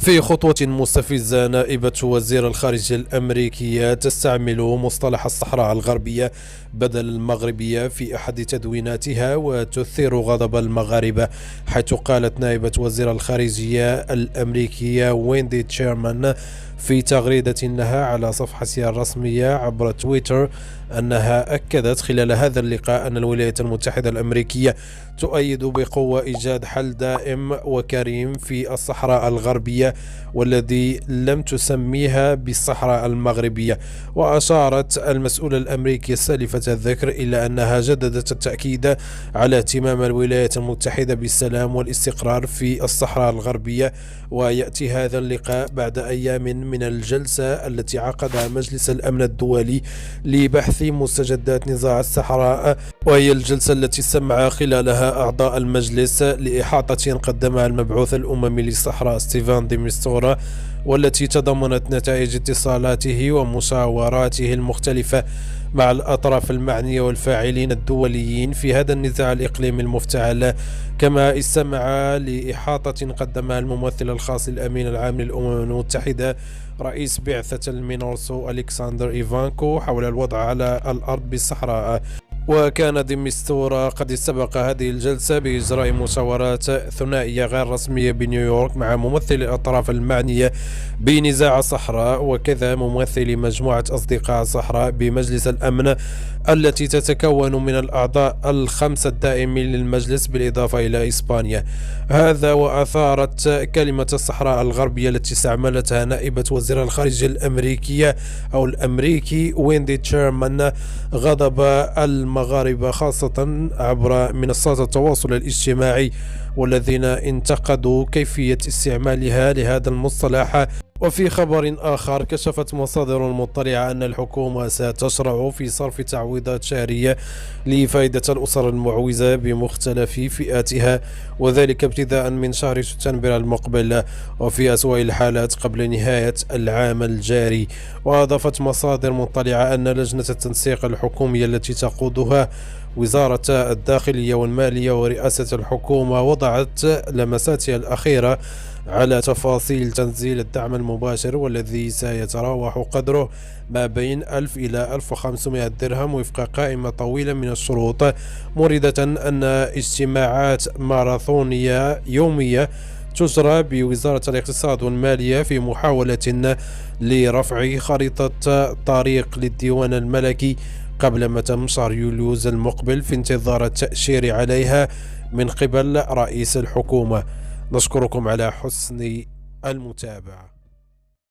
في خطوة مستفزة، نائبة وزير الخارجية الأمريكية تستعمل مصطلح الصحراء الغربية بدل المغربية في أحد تدويناتها وتثير غضب المغاربة، حيث قالت نائبة وزير الخارجية الأمريكية ويندي تشيرمان في تغريدة لها على صفحتها الرسمية عبر تويتر أنها أكدت خلال هذا اللقاء أن الولايات المتحدة الأمريكية تؤيد بقوة إيجاد حل دائم وكريم في الصحراء الغربية والذي لم تسميها بالصحراء المغربية. وأشارت المسؤولة الأمريكية السالفة الذكر إلى أنها جددت التأكيد على اهتمام الولايات المتحدة بالسلام والاستقرار في الصحراء الغربية، ويأتي هذا اللقاء بعد أيام من الجلسة التي عقدها مجلس الأمن الدولي لبحث مستجدات نزاع الصحراء، وهي الجلسة التي استمع خلالها أعضاء المجلس لإحاطة قدمها المبعوث الأممي للصحراء ستيفان دي ميستورا، والتي تضمنت نتائج اتصالاته ومشاوراته المختلفة مع الأطراف المعنية والفاعلين الدوليين في هذا النزاع الإقليمي المفتعل. كما استمع لإحاطة قدمها الممثل الخاص للأمين العام للأمم المتحدة رئيس بعثة المينورسو ألكسندر إيفانكو حول الوضع على الأرض بالصحراء. وكان دي ميستورا قد استبق هذه الجلسة بإجراء مشاورات ثنائية غير رسمية بنيويورك مع ممثلي الأطراف المعنية بنزاع الصحراء وكذا ممثلي مجموعة أصدقاء الصحراء بمجلس الأمن التي تتكون من الأعضاء الخمسة الدائمين للمجلس بالإضافة إلى إسبانيا. هذا وأثارت كلمة الصحراء الغربية التي استعملتها نائبة وزير الخارجية الأمريكية أو الأمريكي ويندي تشيرمان غضب المغاربة، خاصة عبر منصات التواصل الاجتماعي، والذين انتقدوا كيفية استعمالها لهذا المصطلح. وفي خبر آخر، كشفت مصادر مطلعة أن الحكومة ستشرع في صرف تعويضات شهرية لفائدة الأسر المعوزة بمختلف فئاتها، وذلك ابتداء من شهر سبتمبر المقبل، وفي أسوأ الحالات قبل نهاية العام الجاري. وأضافت مصادر مطلعة أن لجنة التنسيق الحكومية التي تقودها وزارة الداخلية والمالية ورئاسة الحكومة وضعت لمساتها الأخيرة على تفاصيل تنزيل الدعم المباشر، والذي سيتراوح قدره ما بين 1000 إلى 1500 درهم وفق قائمة طويلة من الشروط، موردة أن اجتماعات ماراثونية يومية تجرى بوزارة الاقتصاد والمالية في محاولة لرفع خريطة طريق للديوان الملكي قبل متم شهر يوليوز المقبل في انتظار التأشير عليها من قبل رئيس الحكومة. نشكركم على حسن المتابعة.